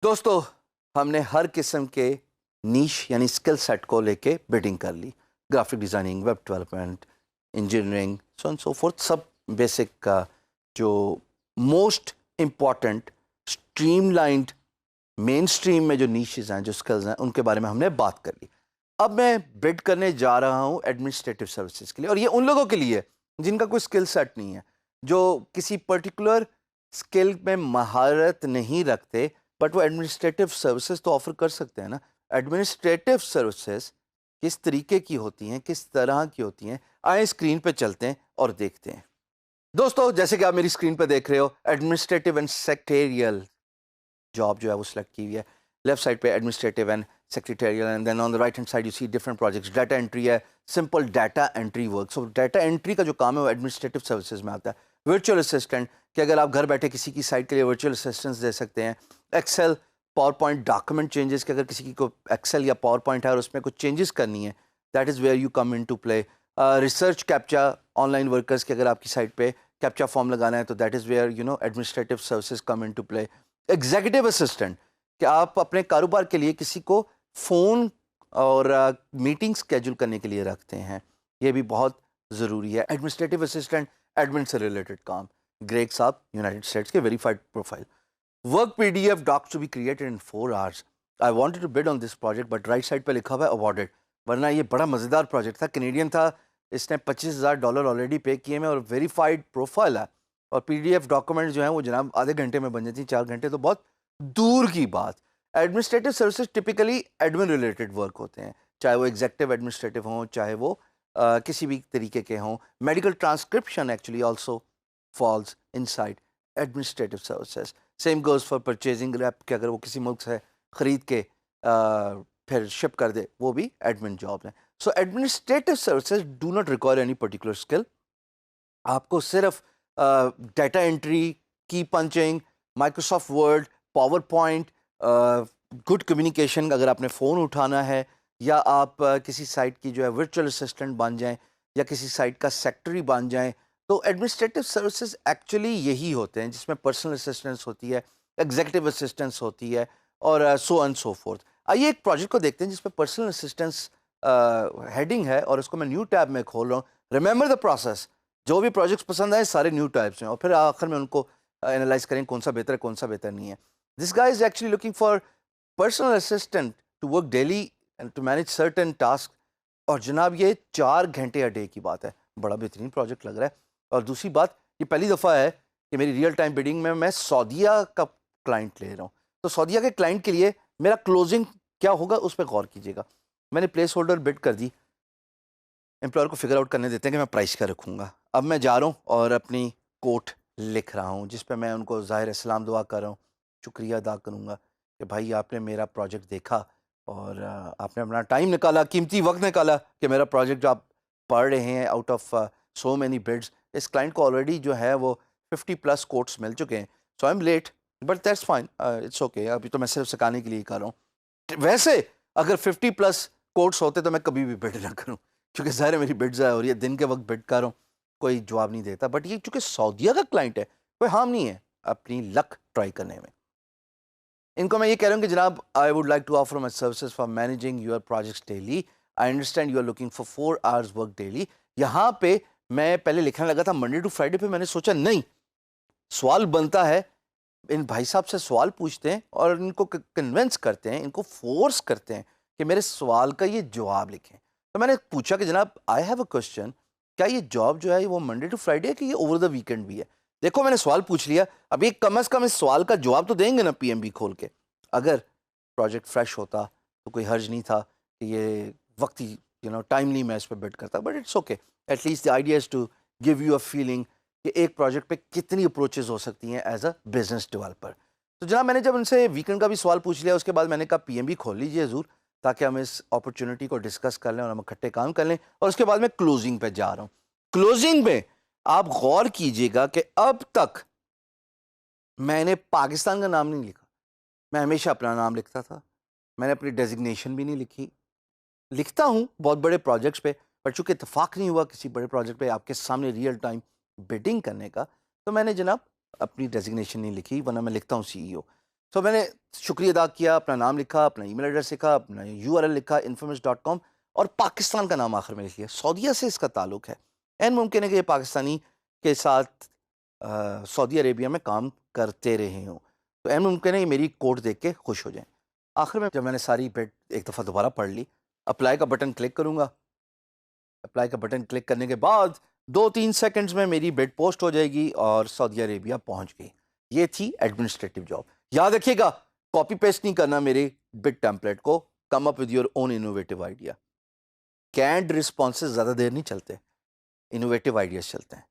दोस्तों, हमने हर किस्म के नीश यानी स्किल सेट को लेके बिडिंग कर ली। Graphic designing, web development, engineering, so and so forth, सब बेसिक का जो most important streamlined mainstream में जो नीशेस हैं, जो स्किल्स हैं, उनके बारे में हमने बात कर ली। अब मैं बिड करने जा रहा हूँ एडमिनिस्ट्रेटिव सर्विसेज के लिए, और ये उन लोगों के लिए है जिनका कोई स्किल सेट नहीं है, जो किसी पर्टिकुलर स्किल में महारत नहीं रखते, बट वो एडमिनिस्ट्रेटिव सर्विसेज तो ऑफर कर सकते हैं ना। एडमिनिस्ट्रेटिव सर्विसेज किस तरीके की होती हैं, किस तरह की होती हैं, आए स्क्रीन पे चलते हैं और देखते हैं। दोस्तों, जैसे कि आप मेरी स्क्रीन पे देख रहे हो, एडमिनिस्ट्रेटिव एंड सेक्रेटरियल जॉब जो है वो सिलेक्ट की हुई है। लेफ्ट साइड पे administrative and secretarial, and then on the right hand side you see different projects. Data entry है, simple data entry work. So data entry का जो काम है वो एडमिनिस्ट्रेटिव सर्विसेज में आता है। वर्चुअल असिस्टेंट, कि अगर आप घर बैठे किसी की साइट के लिए वर्चुअल असिस्टेंस दे सकते हैं। Excel, PowerPoint document changes, कि अगर किसी की को एक्सेल या पावर पॉइंट है और उसमें कुछ चेंजेस करनी है, that is where you come in to play. Research captcha, online workers, की अगर आपकी साइट पे कैप्चा फॉर्म लगाना है तो that is where administrative services come in to play. Executive assistant, कि आप अपने कारोबार के लिए किसी को फ़ोन और मीटिंग स्केड्यूल करने के लिए रखते हैं, ये भी बहुत ज़रूरी है। एडमिनिस्ट्रेटिव असिस्टेंट, एडमिन से रिलेटेड काम। ग्रेग साहब, यूनाइटेड स्टेट्स के verified profile. Work PDF docs to be created in 4 hours. I wanted to bid on this project, but right side पे लिखा हुआ है अवॉर्डेड, वरना ये बड़ा मज़ेदार प्रोजेक्ट था, कैनेडियन था, इसने $25,000 ऑलरेडी पे किए में, और वेरीफाइड प्रोफाइल है। और पीडीएफ डॉक्यूमेंट जो हैं वो जनाब आधे घंटे में बन जाती हैं, 4 घंटे तो बहुत दूर की बात। Administrative services typically admin related work होते हैं, चाहे वो एग्जेक्टिव एडमिनिस्ट्रेटिव हों, चाहे वो किसी भी तरीके के हों। Medical transcription actually also falls inside administrative services. Same goes for purchasing rap, कि अगर वो किसी मुल्क से ख़रीद के फिर शिप कर दे, वो भी एडमिन जॉब है। So administrative services do not require any particular skill. आपको सिर्फ data entry, key punching, Microsoft Word, PowerPoint, good communication, अगर आपने फ़ोन उठाना है, या आप किसी साइट की जो है वर्चुअल असिस्टेंट बन जाएं, या किसी साइट का सेक्रेटरी बन जाएं, तो एडमिनिस्ट्रेटिव सर्विसेज एक्चुअली यही होते हैं, जिसमें पर्सनल असिस्टेंस होती है, एग्जीक्यूटिव असिस्टेंस होती है, और सो एंड सो फोर्थ। आइए एक प्रोजेक्ट को देखते हैं जिसमें पर्सनल असिस्टेंस हेडिंग है, और उसको मैं न्यू टैब में खोल रहा हूँ। Remember the process. जो भी प्रोजेक्ट्स पसंद आए सारे न्यू टाइप्स हैं, और फिर आखिर में उनको एनालाइज करें कौन सा बेहतर है, कौन सा बेहतर नहीं है। This guy is actually looking for personal assistant to work daily and to manage certain task. और जनाब ये 4 घंटे अ डे की बात है, बड़ा बेहतरीन प्रोजेक्ट लग रहा है। और दूसरी बात, ये पहली दफ़ा है कि मेरी रियल टाइम बिडिंग में मैं सऊदीया का क्लाइंट ले रहा हूँ। तो सऊदीया के क्लाइंट के लिए मेरा क्लोजिंग क्या होगा उस पर गौर कीजिएगा। मैंने प्लेस होल्डर बिड कर दी, एम्प्लॉयर को फिगर आउट करने देते हैं कि मैं प्राइस क्या रखूँगा। अब मैं जा रहा हूँ और अपनी कोट लिख रहा हूँ, जिस पे मैं उनको ज़ाहिर सलाम दुआ कर रहा हूँ, शुक्रिया अदा करूँगा कि भाई आपने मेरा प्रोजेक्ट देखा, और आपने अपना टाइम निकाला, कीमती वक्त निकाला, कि मेरा प्रोजेक्ट जो आप पढ़ रहे हैं out of so many bids, इस क्लाइंट को ऑलरेडी जो है वो 50+ कोट्स मिल चुके हैं। So I am late, but that's fine, it's okay. अभी तो मैं सिर्फ सिखाने के लिए कर रहा हूँ। वैसे अगर 50+ कोट्स होते तो मैं कभी भी बिड ना करूँ, क्योंकि ज़ाहिर है मेरी बिड ज़ाया हो रही है, दिन के वक्त बिड कर रहा हूँ, कोई जवाब नहीं देता। बट ये चूंकि सऊदीया का क्लाइंट है, कोई हार्म नहीं है अपनी लक ट्राई करने में। इनको मैं ये कह रहा हूँ कि जनाब, I would like to offer my services for managing your projects daily. I understand you are looking for 4 hours work daily. यहाँ पे मैं पहले लिखने लगा था मंडे टू फ्राइडे पे, मैंने सोचा नहीं, सवाल बनता है, इन भाई साहब से सवाल पूछते हैं और इनको कन्विंस करते हैं, इनको फोर्स करते हैं कि मेरे सवाल का ये जवाब लिखें। तो मैंने पूछा कि जनाब, आई हैव अ क्वेश्चन, क्या ये जॉब जो है वो मंडे टू फ्राइडे है कि ये ओवर द वीकेंड भी है? देखो, मैंने सवाल पूछ लिया, अब ये कम अज़ कम इस सवाल का जवाब तो देंगे ना पीएमबी खोल के। अगर प्रोजेक्ट फ्रेश होता तो कोई हर्ज नहीं था कि ये वक्ती टाइमली मैं इस पर बिड करता, but it's okay. At least the idea is to give you a feeling कि एक प्रोजेक्ट पे कितनी अप्रोचेज हो सकती हैं एज अ बिजनेस डेवलपर। तो जनाब, मैंने जब उनसे वीकेंड का भी सवाल पूछ लिया, उसके बाद मैंने कहा पीएमबी खोल लीजिए ज़रूर, ताकि हम इस अपॉर्चुनिटी को डिस्कस कर लें और हम इकट्ठे काम कर लें। और उसके बाद मैं क्लोजिंग पे जा रहा हूँ। क्लोजिंग में आप गौर कीजिएगा कि अब तक मैंने पाकिस्तान का नाम नहीं लिखा, मैं हमेशा अपना नाम लिखता था। मैंने अपनी डेजिग्नेशन भी नहीं लिखी। लिखता हूँ बहुत बड़े प्रोजेक्ट्स पे, पर चूंकि इतफाक़ नहीं हुआ किसी बड़े प्रोजेक्ट पे आपके सामने रियल टाइम बिडिंग करने का, तो मैंने जनाब अपनी डेजिग्नेशन नहीं लिखी, वरना मैं लिखता हूँ सीईओ। सो मैंने शुक्रिया अदा किया, अपना नाम लिखा, अपना ईमेल एड्रेस लिखा, अपना यूआरएल लिखा infomix.com, और पाकिस्तान का नाम आखिर में लिख लिया। सऊदीया से इसका ताल्लुक है, एन मुमकिन है कि ये पाकिस्तानी के साथ सऊदी अरेबिया में काम करते रहे हों, तो एन मुमकिन है कि मेरी कोड देख के खुश हो जाएं। आखिर में जब मैंने सारी बिड एक दफ़ा दोबारा पढ़ ली, अप्लाई का बटन क्लिक करूँगा। अप्लाई का बटन क्लिक करने के बाद 2-3 सेकंड्स में मेरी बिड पोस्ट हो जाएगी और सऊदी अरेबिया पहुंच गई। ये थी एडमिनिस्ट्रेटिव जॉब। याद रखिएगा, कॉपी पेस्ट नहीं करना मेरे बिड टेम्पलेट को। Come up with your own innovative idea. Canned responses ज़्यादा देर नहीं चलते, इनोवेटिव आइडियाज़ चलते हैं।